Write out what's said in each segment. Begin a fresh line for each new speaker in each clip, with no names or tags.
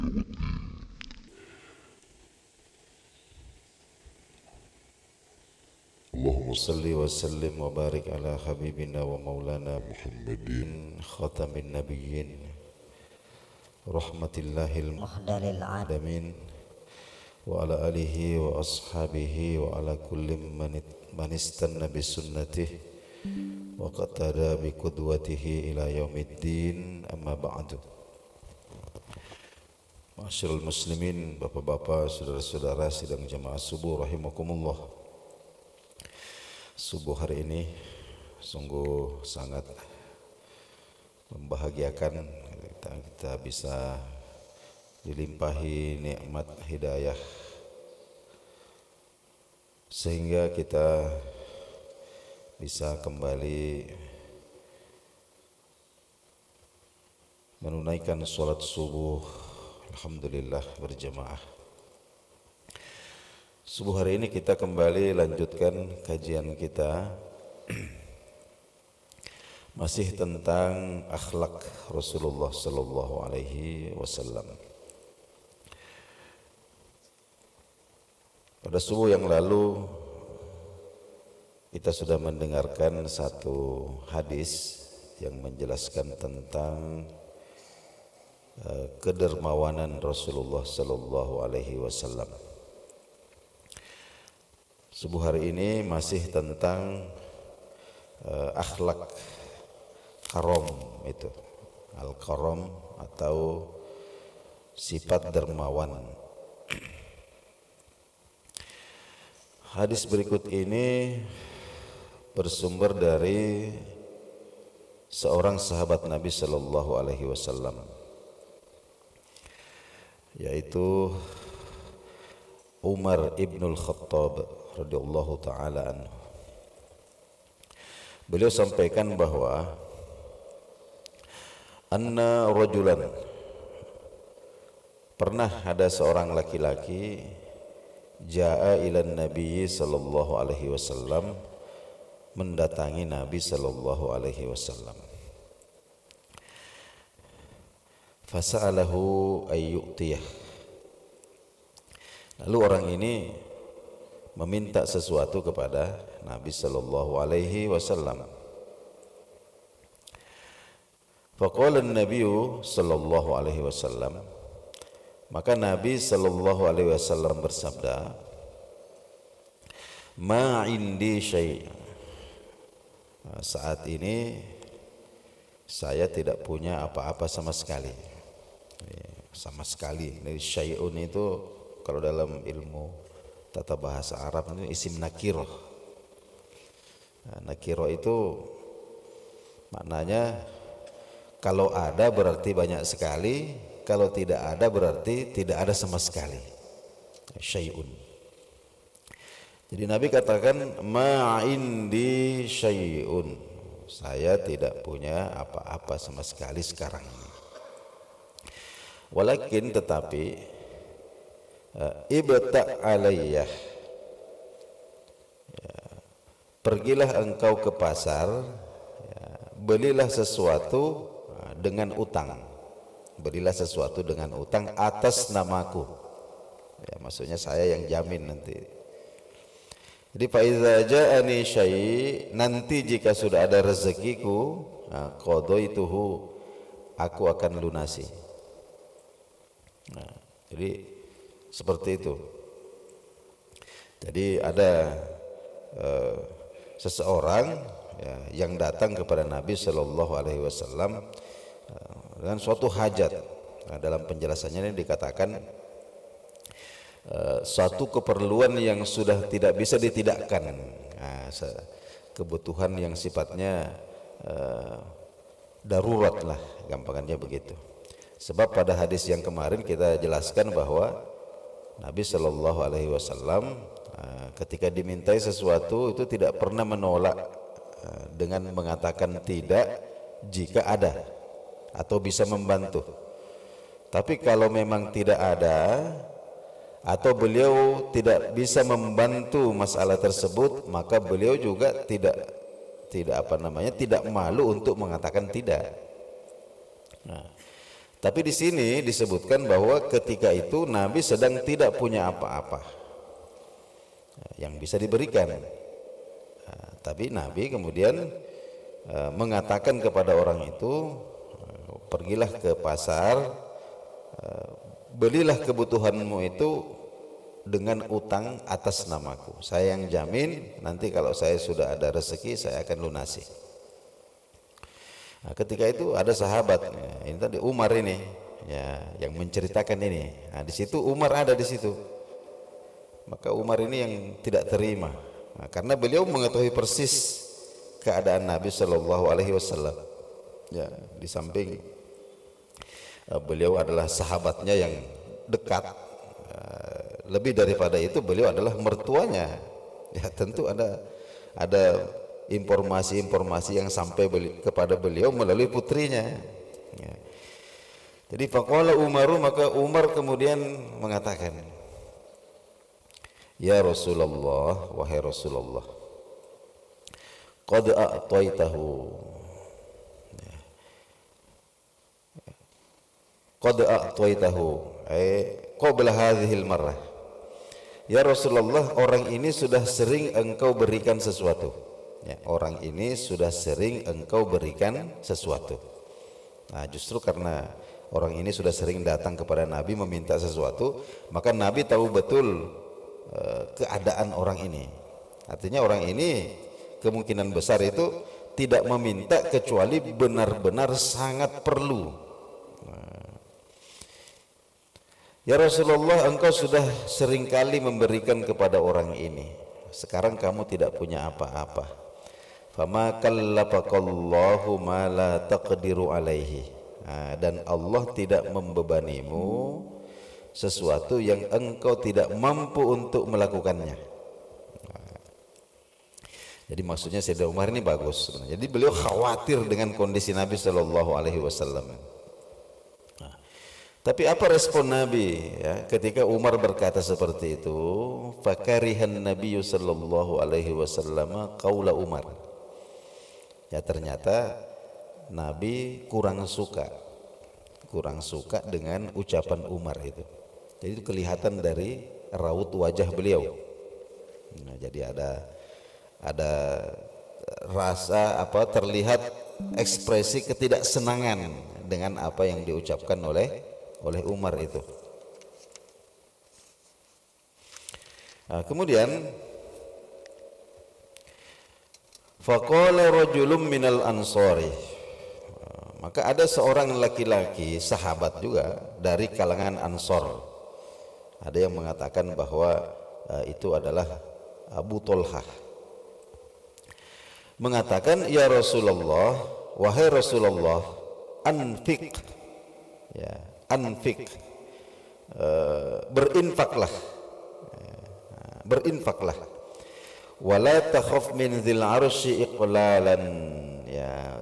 Allahumma salli wa sallim wa barik ala habibina wa maulana Muhammadin khatamin nabiyyin rahmatillahil muhdalil alamin wa ala alihi wa ashabihi wa ala kulli man istanna bi sunnatihi wa qatada bi qudwatihi ila yaumiddin, amma ba'du. Ma'asyiral muslimin, bapak-bapak, saudara-saudara sidang jamaah subuh rahimakumullah. Subuh hari ini sungguh sangat membahagiakan, kita bisa dilimpahi nikmat hidayah sehingga kita bisa kembali menunaikan sholat subuh, alhamdulillah, berjamaah. Subuh hari ini kita kembali lanjutkan kajian kita masih tentang akhlak Rasulullah sallallahu alaihi wasallam. Pada subuh yang lalu kita sudah mendengarkan satu hadis yang menjelaskan tentang kedermawanan Rasulullah sallallahu alaihi wasallam. Subuh hari ini masih tentang akhlak karom, itu al-karom atau sifat dermawan. Hadis berikut ini bersumber dari seorang sahabat Nabi sallallahu alaihi wasallam, yaitu Umar ibnul Khattab radhiyallahu ta'ala anhu. Beliau sampaikan bahwa anna rajulan, pernah ada seorang laki-laki, jaa ilan nabi sallallahu alaihi wasallam, mendatangi Nabi sallallahu alaihi wasallam. Fasa'alahu ayyutiyah. Lalu orang ini meminta sesuatu kepada Nabi sallallahu alaihi wasallam. Faqala an-nabiy sallallahu alaihi wasallam, maka Nabi sallallahu alaihi wasallam bersabda, ma indi syai'. Saat ini saya tidak punya apa-apa sama sekali. Sama sekali. Dari syai'un itu kalau dalam ilmu tata bahasa Arab itu isim nakiroh. Nakiroh itu maknanya kalau ada berarti banyak sekali, kalau tidak ada berarti tidak ada sama sekali. Syai'un. Jadi Nabi katakan ma indi syai'un, saya tidak punya apa-apa sama sekali sekarang ini. Walakin tetapi ibta' alayyah, pergilah engkau ke pasar, belilah sesuatu dengan utang. Belilah sesuatu dengan utang atas namaku. Maksudnya saya yang jamin nanti. Jadi fa iza ja'ani syai', nanti jika sudah ada rezekiku, qadaituhu, aku akan lunasi. Jadi seperti itu. Jadi ada seseorang yang datang kepada Nabi sallallahu alaihi wasallam dengan suatu hajat. Dalam penjelasannya ini dikatakan suatu keperluan yang sudah tidak bisa ditidakkan. Kebutuhan yang sifatnya darurat lah, gampangannya begitu. Sebab pada hadis yang kemarin kita jelaskan bahwa Nabi sallallahu alaihi wasallam ketika dimintai sesuatu itu tidak pernah menolak dengan mengatakan tidak jika ada atau bisa membantu. Tapi kalau memang tidak ada atau beliau tidak bisa membantu masalah tersebut, maka beliau juga tidak malu untuk mengatakan tidak. Tapi di sini disebutkan bahwa ketika itu Nabi sedang tidak punya apa-apa yang bisa diberikan. Tapi Nabi kemudian mengatakan kepada orang itu, pergilah ke pasar, belilah kebutuhanmu itu dengan utang atas namaku. Saya yang jamin, nanti kalau saya sudah ada rezeki saya akan lunasi. Nah, ketika itu ada sahabat, ini tadi Umar ini, ya, yang menceritakan ini. Nah, di situ Umar ada di situ. Maka Umar ini yang tidak terima, karena beliau mengetahui persis keadaan Nabi Shallallahu Alaihi Wasallam. Ya, di samping beliau adalah sahabatnya yang dekat. Lebih daripada itu, beliau adalah mertuanya. Ya, tentu ada informasi-informasi yang sampai kepada beliau melalui putrinya. Ya. Jadi faqala Umaru, maka Umar kemudian mengatakan, ya Rasulullah, wahai Rasulullah, qad a'taitahu, qad a'taitahu qabla hadhil marrah. Ya Rasulullah, orang ini sudah sering engkau berikan sesuatu. Ya, orang ini sudah sering engkau berikan sesuatu. Nah, justru karena orang ini sudah sering datang kepada Nabi meminta sesuatu, maka Nabi tahu betul keadaan orang ini. Artinya orang ini kemungkinan besar itu tidak meminta kecuali benar-benar sangat perlu. Ya Rasulullah, engkau sudah seringkali memberikan kepada orang ini. Sekarang kamu tidak punya apa-apa. Fama kallafaqallahu ma la taqdiru alaihi. Dan Allah tidak membebanimu sesuatu yang engkau tidak mampu untuk melakukannya. Jadi maksudnya Sayyidina Umar ini bagus sebenarnya. Jadi beliau khawatir dengan kondisi Nabi Shallallahu Alaihi Wasallam. Tapi apa respon Nabi, ya, ketika Umar berkata seperti itu? Fakarihan Nabi Sallallahu Alaihi Wasallam qaula Umar. Ya, ternyata Nabi kurang suka dengan ucapan Umar itu. Jadi itu kelihatan dari raut wajah beliau. Nah, jadi ada rasa terlihat ekspresi ketidaksenangan dengan apa yang diucapkan oleh Umar itu. Nah, kemudian faqala rajulun minal ansari, maka ada seorang laki-laki sahabat juga dari kalangan Ansor. Ada yang mengatakan bahwa itu adalah Abu Tolhah. Mengatakan, ya Rasulullah, wahai Rasulullah, anfiq, ya, anfiq, berinfaklah, wala takhaf min dzil arsy iqlalan, ya,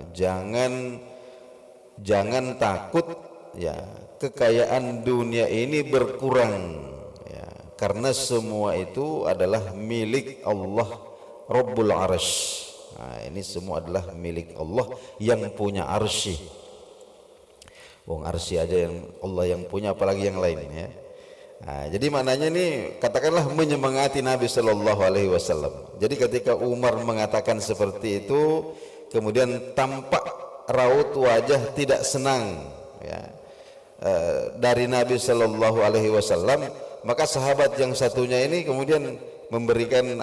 jangan takut, ya, kekayaan dunia ini berkurang, ya, karena semua itu adalah milik Allah Rabbul Arsy. Nah, ini semua adalah milik Allah yang punya arsy. Wong arsy aja yang Allah yang punya, apalagi yang lain, ya. Nah, jadi maknanya ini katakanlah menyemangati Nabi Shallallahu Alaihi Wasallam. Jadi ketika Umar mengatakan seperti itu, kemudian tampak raut wajah tidak senang, ya, dari Nabi Shallallahu Alaihi Wasallam, maka sahabat yang satunya ini kemudian memberikan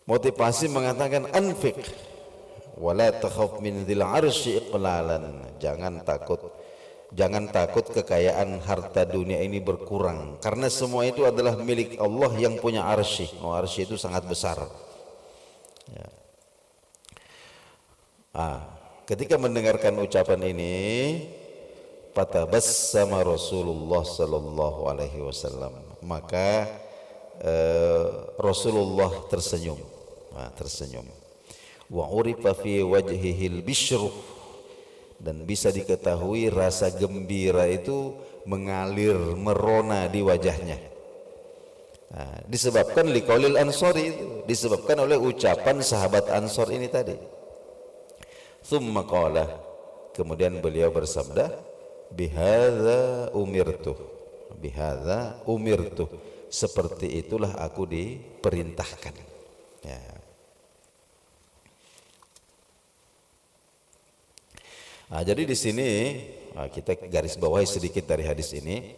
motivasi, mengatakan anfiq wala takhaf min dzil arsy iqlalan, jangan takut kekayaan harta dunia ini berkurang, karena semua itu adalah milik Allah yang punya arsy. Arsy itu sangat besar, ya. Ketika mendengarkan ucapan ini, fatabassama Rasulullah sallallahu alaihi wasallam, maka Rasulullah tersenyum. Wa urifa fi wajhihil bisyru, dan bisa diketahui rasa gembira itu mengalir merona di wajahnya. Disebabkan liqaulil ansori, disebabkan oleh ucapan sahabat Ansor ini tadi. Tsumma qala, kemudian beliau bersabda, bihadza umirtu, bihadza umirtu, seperti itulah aku diperintahkan. Ya. Nah, jadi di sini kita garis bawahi sedikit dari hadis ini.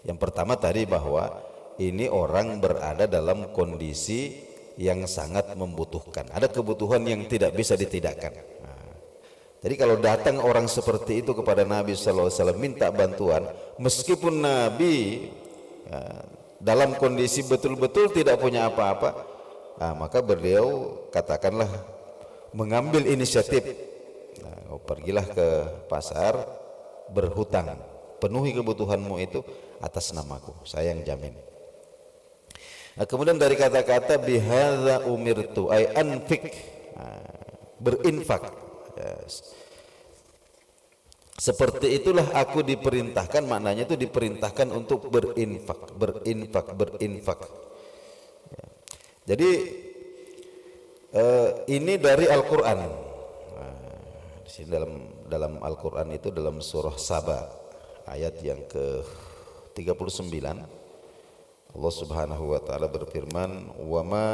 Yang pertama tadi bahwa ini orang berada dalam kondisi yang sangat membutuhkan. Ada kebutuhan yang tidak bisa ditidakkan. Jadi kalau datang orang seperti itu kepada Nabi SAW minta bantuan, meskipun Nabi dalam kondisi betul-betul tidak punya apa-apa, maka beliau katakanlah mengambil inisiatif. Pergilah ke pasar, berhutang, penuhi kebutuhanmu itu atas namaku, saya yang jamin. Kemudian dari kata-kata bihadza umirtu ay anfik, berinfak. Seperti itulah aku diperintahkan, maknanya itu diperintahkan untuk berinfak. Jadi ini dari Al-Quran. Di sini dalam Al-Quran itu dalam surah Saba ayat yang ke-39 Allah Subhanahu wa taala berfirman, "Wa ma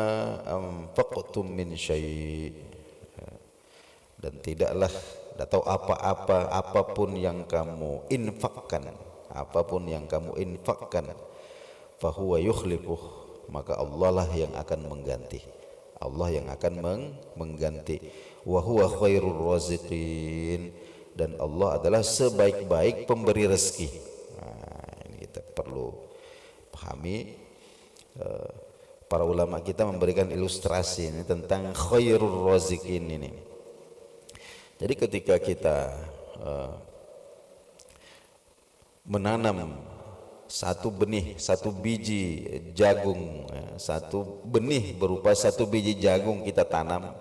anfaqtum min syai'." Dan tidaklah atau apa-apa, apapun yang kamu infakkan, apapun yang kamu infakkan, fahuwa yukhlifuh, maka Allah lah yang akan mengganti. Allah yang akan mengganti. Wa huwa khairur raziqin, dan Allah adalah sebaik-baik pemberi rezeki. Nah, ini kita perlu pahami. Para ulama kita memberikan ilustrasi ini tentang khairur raziqin ini. Jadi ketika kita menanam satu benih, satu biji jagung, satu benih berupa satu biji jagung kita tanam,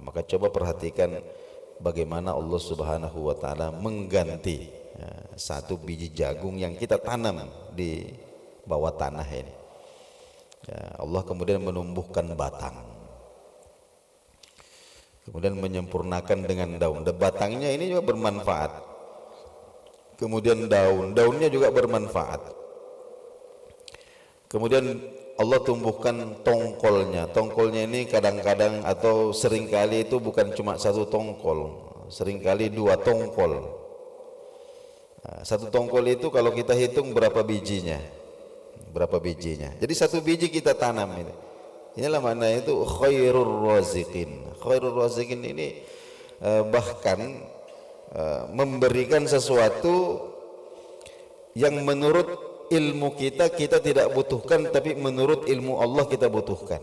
maka coba perhatikan bagaimana Allah Subhanahu wa taala mengganti satu biji jagung yang kita tanam di bawah tanah ini. Allah kemudian menumbuhkan batang, kemudian menyempurnakan dengan daun. Dan batangnya ini juga bermanfaat. Kemudian daunnya juga bermanfaat. Kemudian Allah tumbuhkan tongkolnya. Tongkolnya ini kadang-kadang atau seringkali itu bukan cuma satu tongkol, seringkali dua tongkol. Nah, satu tongkol itu kalau kita hitung berapa bijinya? Berapa bijinya? Jadi satu biji kita tanam ini. Inilah makna itu khairur raziqin. Khairur raziqin ini bahkan memberikan sesuatu yang menurut ilmu kita tidak butuhkan, tapi menurut ilmu Allah kita butuhkan.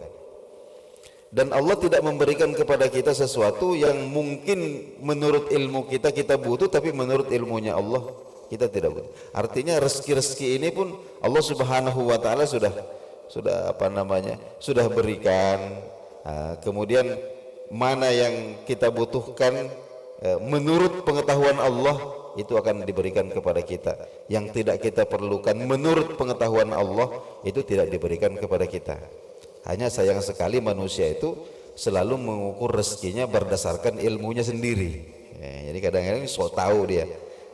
Dan Allah tidak memberikan kepada kita sesuatu yang mungkin menurut ilmu kita butuh, tapi menurut ilmunya Allah kita tidak butuh. Artinya rezeki-rezeki ini pun Allah Subhanahu wa taala sudah berikan. Kemudian mana yang kita butuhkan menurut pengetahuan Allah itu akan diberikan kepada kita. Yang tidak kita perlukan menurut pengetahuan Allah itu tidak diberikan kepada kita. Hanya sayang sekali manusia itu selalu mengukur rezekinya berdasarkan ilmunya sendiri. Jadi kadang-kadang sok tahu dia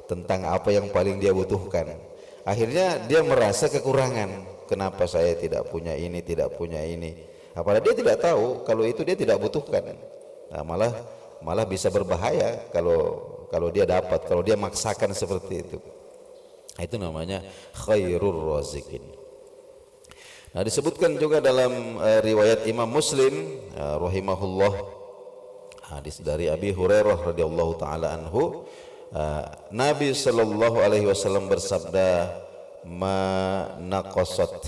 tentang apa yang paling dia butuhkan. Akhirnya dia merasa kekurangan. Kenapa saya tidak punya ini, tidak punya ini? Apalagi dia tidak tahu kalau itu dia tidak butuhkan. Nah, malah bisa berbahaya kalau dia dapat, kalau dia maksakan seperti itu. Itu namanya khairur raziqin. Nah, disebutkan juga dalam riwayat Imam Muslim rahimahullah, hadis dari Abi Hurairah radhiyallahu taala anhu, Nabi sallallahu alaihi wasallam bersabda, ma naqasat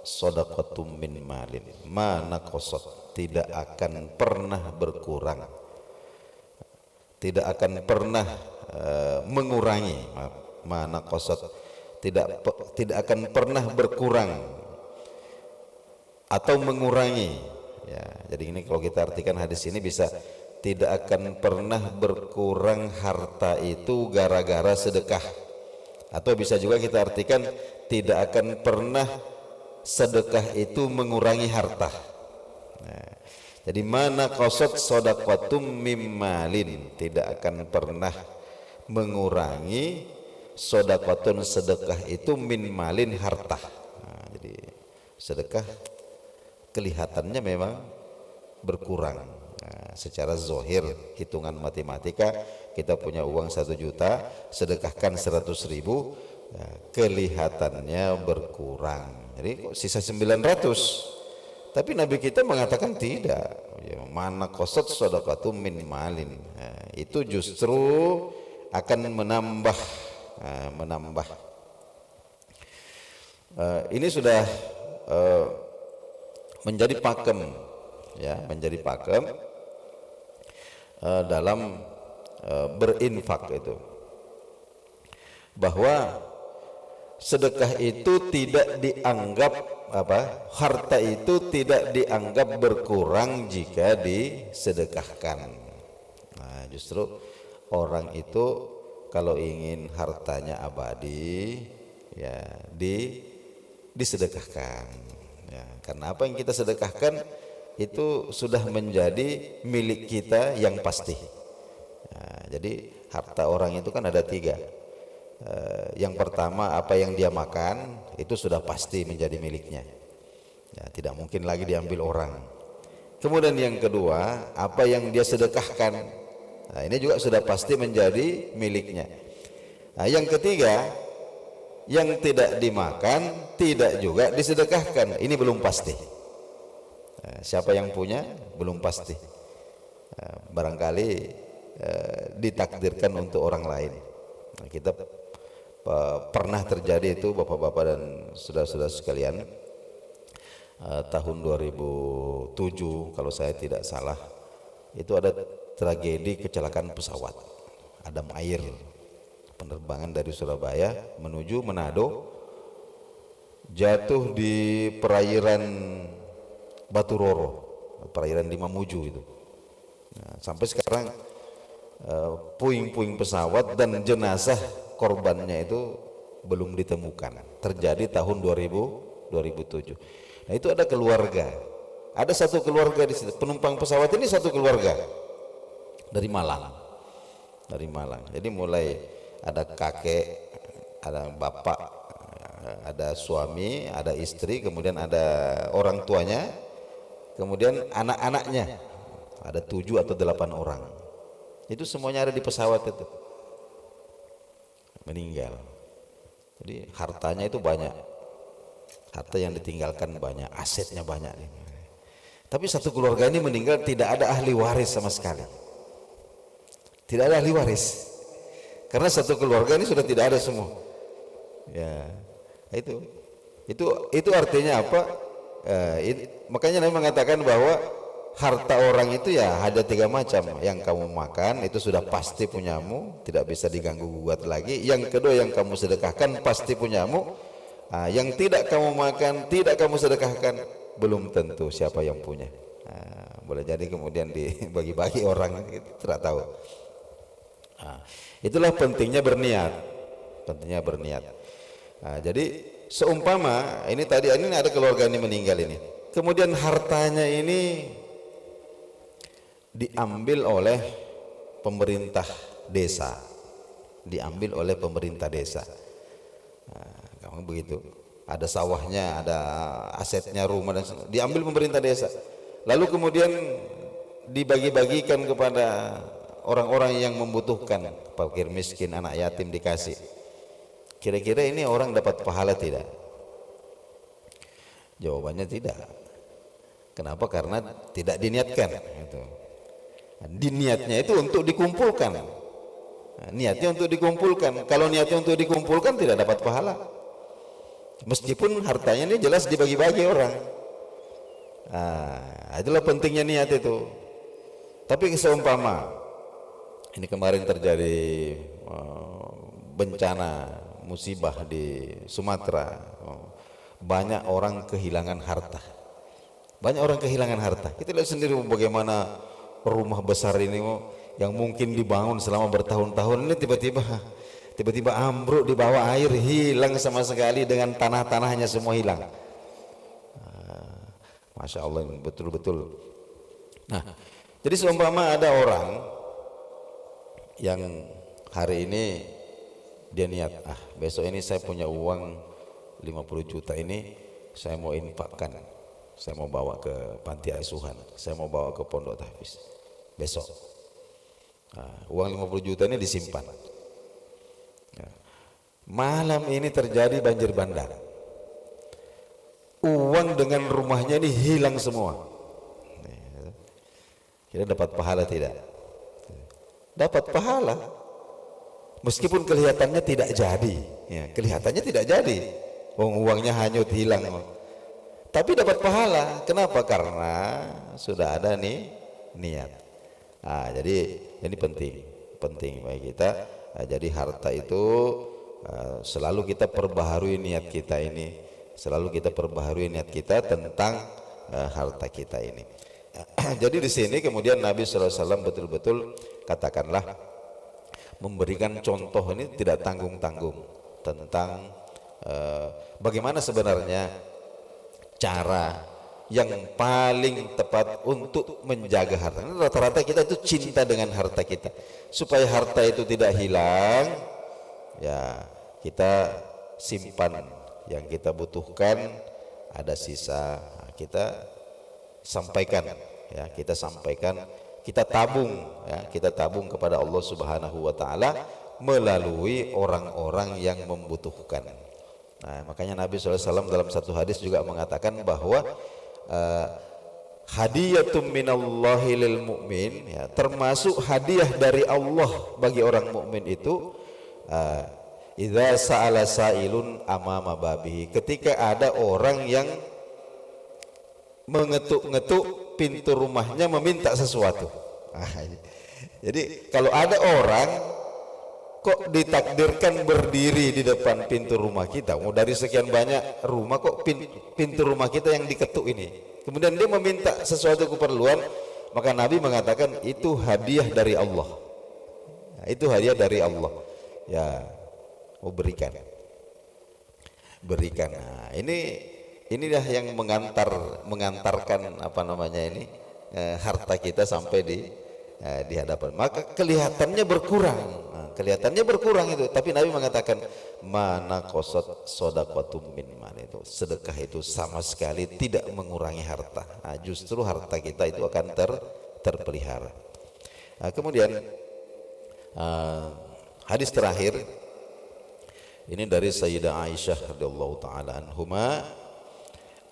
shadaqatum min malin, ma naqasat, tidak akan pernah berkurang, tidak akan pernah mengurangi, ma naqasat, tidak akan pernah berkurang atau mengurangi. Ya, jadi ini kalau kita artikan hadis ini bisa tidak akan pernah berkurang harta itu gara-gara sedekah, atau bisa juga kita artikan tidak akan pernah sedekah itu mengurangi harta. Nah, Jadi mana qasad shadaqatum mimmalin, tidak akan pernah mengurangi shadaqatun sedekah itu min malin harta. Nah, jadi sedekah kelihatannya memang berkurang. Nah, secara zahir hitungan matematika kita punya uang 1 juta, sedekahkan 100.000, nah, kelihatannya berkurang. Jadi kok sisa 900. Tapi Nabi kita mengatakan tidak. Ya, mana qasad shadaqatum min malin. Nah, itu justru akan menambah. Ini sudah menjadi pakem, ya, menjadi pakem dalam berinfak itu, bahwa sedekah itu tidak dianggap harta itu tidak dianggap berkurang jika disedekahkan. Nah, justru orang itu kalau ingin hartanya abadi, ya disedekahkan. Ya, karena apa yang kita sedekahkan itu sudah menjadi milik kita yang pasti. Nah, jadi harta orang itu kan ada 3. Yang pertama, apa yang dia makan itu sudah pasti menjadi miliknya, ya, tidak mungkin lagi diambil orang. Kemudian yang kedua, apa yang dia sedekahkan, nah, ini juga sudah pasti menjadi miliknya. Nah, yang ketiga, yang tidak dimakan tidak juga disedekahkan, ini belum pasti. Nah, siapa yang punya belum pasti. Nah, barangkali ditakdirkan untuk orang lain. Nah, kita pernah terjadi itu bapak-bapak dan saudara-saudara sekalian, tahun 2007 kalau saya tidak salah, itu ada tragedi kecelakaan pesawat Adam Air, penerbangan dari Surabaya menuju Manado, jatuh di perairan Batu Roro, perairan di Mamuju itu. Nah, sampai sekarang puing-puing pesawat dan jenazah korbannya itu belum ditemukan. Terjadi tahun 2007. Nah, itu ada keluarga, ada satu keluarga di situ, penumpang pesawat ini satu keluarga dari Malang. Jadi mulai ada kakek, ada bapak, ada suami, ada istri, kemudian ada orang tuanya, kemudian anak-anaknya, ada 7 atau 8 orang. Itu semuanya ada di pesawat itu, meninggal. Jadi hartanya itu banyak, harta yang ditinggalkan banyak, asetnya banyak. Tapi satu keluarga ini meninggal tidak ada ahli waris sama sekali, tidak ada ahli waris, karena satu keluarga ini sudah tidak ada semua. Ya, itu artinya apa? Makanya Nabi mengatakan bahwa harta orang itu ya ada 3 macam. Yang kamu makan itu sudah pasti punyamu, tidak bisa diganggu gugat lagi. Yang kedua, yang kamu sedekahkan pasti punyamu. Nah, yang tidak kamu makan, tidak kamu sedekahkan, belum tentu siapa yang punya. Nah, boleh jadi kemudian dibagi-bagi orang, tidak tahu. Nah, itulah pentingnya berniat, Nah, jadi seumpama ini tadi, ini ada keluarga ini meninggal ini, kemudian hartanya ini diambil oleh pemerintah desa, Nah, kamu begitu, ada sawahnya, ada asetnya, rumah, dan diambil pemerintah desa, lalu kemudian dibagi-bagikan kepada orang-orang yang membutuhkan, fakir miskin, anak yatim dikasih. Kira-kira ini orang dapat pahala tidak? Jawabannya tidak. Kenapa? Karena tidak diniatkan. Niatnya itu untuk dikumpulkan. Niatnya untuk dikumpulkan. Kalau niatnya untuk dikumpulkan tidak dapat pahala. Meskipun hartanya ini jelas dibagi-bagi orang. Nah, itulah pentingnya niat itu. Tapi seumpama ini kemarin terjadi bencana, musibah di Sumatera, banyak orang kehilangan harta. Kita lihat sendiri bagaimana rumah besar ini yang mungkin dibangun selama bertahun-tahun ini tiba-tiba ambruk di bawah air, hilang sama sekali, dengan tanah-tanahnya semua hilang. Masya Allah, betul-betul Nah, jadi seumpama ada orang yang hari ini dia niat, besok ini saya punya uang 50 juta ini saya mau infakkan, saya mau bawa ke panti asuhan, saya mau bawa ke pondok tahfiz besok. Uang 50 juta ini disimpan. Malam ini terjadi banjir bandang, uang dengan rumahnya ini hilang semua. Kita dapat pahala tidak? Dapat pahala, meskipun kelihatannya tidak jadi, kelihatannya tidak jadi, uangnya hanyut hilang, tapi dapat pahala. Kenapa? Karena sudah ada nih niat. Jadi ini penting bagi kita. Jadi harta itu selalu kita perbaharui niat kita ini, selalu kita perbaharui niat kita tentang harta kita ini. Jadi di sini kemudian Nabi SAW betul-betul katakanlah memberikan contoh ini tidak tanggung-tanggung tentang bagaimana sebenarnya cara yang paling tepat untuk menjaga harta. Rata-rata kita itu cinta dengan harta kita, supaya harta itu tidak hilang. Ya, kita simpan yang kita butuhkan, ada sisa kita sampaikan, kita tabung, kita tabung kepada Allah Subhanahu wa taala melalui orang-orang yang membutuhkan. Nah, makanya Nabi SAW dalam satu hadis juga mengatakan bahwa hadiyatum minallahi lil mu'min, termasuk hadiah dari Allah bagi orang mukmin itu, idza sa'ala sa'ilun amama babihi, ketika ada orang yang mengetuk-ngetuk pintu rumahnya meminta sesuatu. Jadi kalau ada orang kok ditakdirkan berdiri di depan pintu rumah kita, mau dari sekian banyak rumah kok pintu rumah kita yang diketuk ini, kemudian dia meminta sesuatu keperluan, maka Nabi mengatakan itu hadiah dari Allah. Itu hadiah dari Allah. Ya, mau berikan. Nah, inilah yang mengantarkan harta kita sampai di hadapan. Maka kelihatannya berkurang itu, tapi Nabi mengatakan mana qasat shadaqatum min mal, itu sedekah itu sama sekali tidak mengurangi harta. Justru harta kita itu akan terpelihara. Kemudian hadis terakhir ini dari Sayyidah Aisyah radhiyallahu taala anhuma,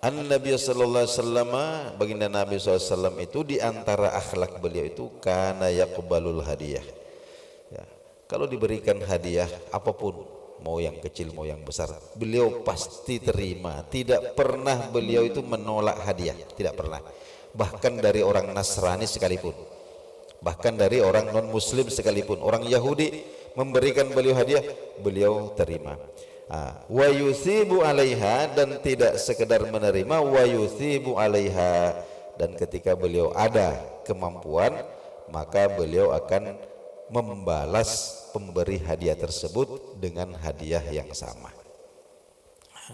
Nabi sallallahu alaihi wasallam, baginda Nabi SAW itu di antara akhlak beliau itu kana yaqbalul hadiah. Kalau diberikan hadiah apapun, mau yang kecil mau yang besar, beliau pasti terima. Tidak pernah beliau itu menolak hadiah, tidak pernah. Bahkan dari orang Nasrani sekalipun, bahkan dari orang non muslim sekalipun, orang Yahudi memberikan beliau hadiah, beliau terima. Wa yusibu alaiha, dan tidak sekedar menerima, wa yusibu alaiha, dan ketika beliau ada kemampuan maka beliau akan membalas pemberi hadiah tersebut dengan hadiah yang sama.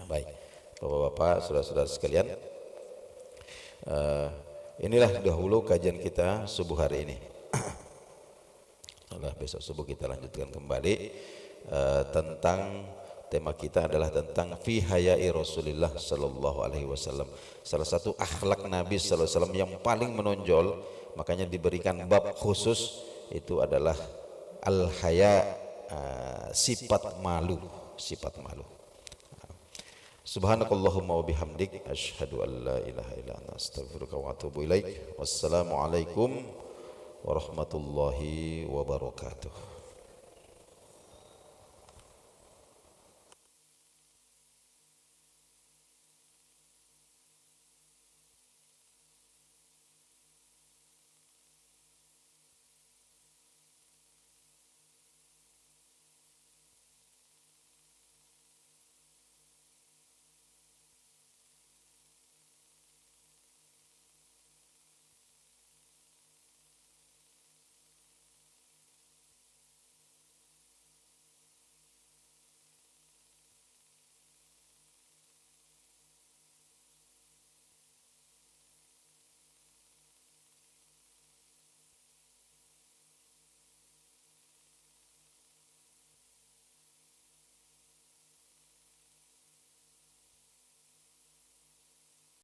Baik, Bapak-bapak, saudara-saudara sekalian, inilah dahulu kajian kita subuh hari ini. Besok subuh kita lanjutkan kembali tentang tema kita adalah tentang fi hayai Rasulullah sallallahu alaihi wasallam. Salah satu akhlak Nabi sallallahu alaihi wasallam yang paling menonjol, makanya diberikan bab khusus, itu adalah al-haya, sifat malu. Subhanakallahumma wa bihamdik asyhadu an la ilaha illa anta astaghfiruka wa atubu ilaik. Wassalamualaikum warahmatullahi wabarakatuh.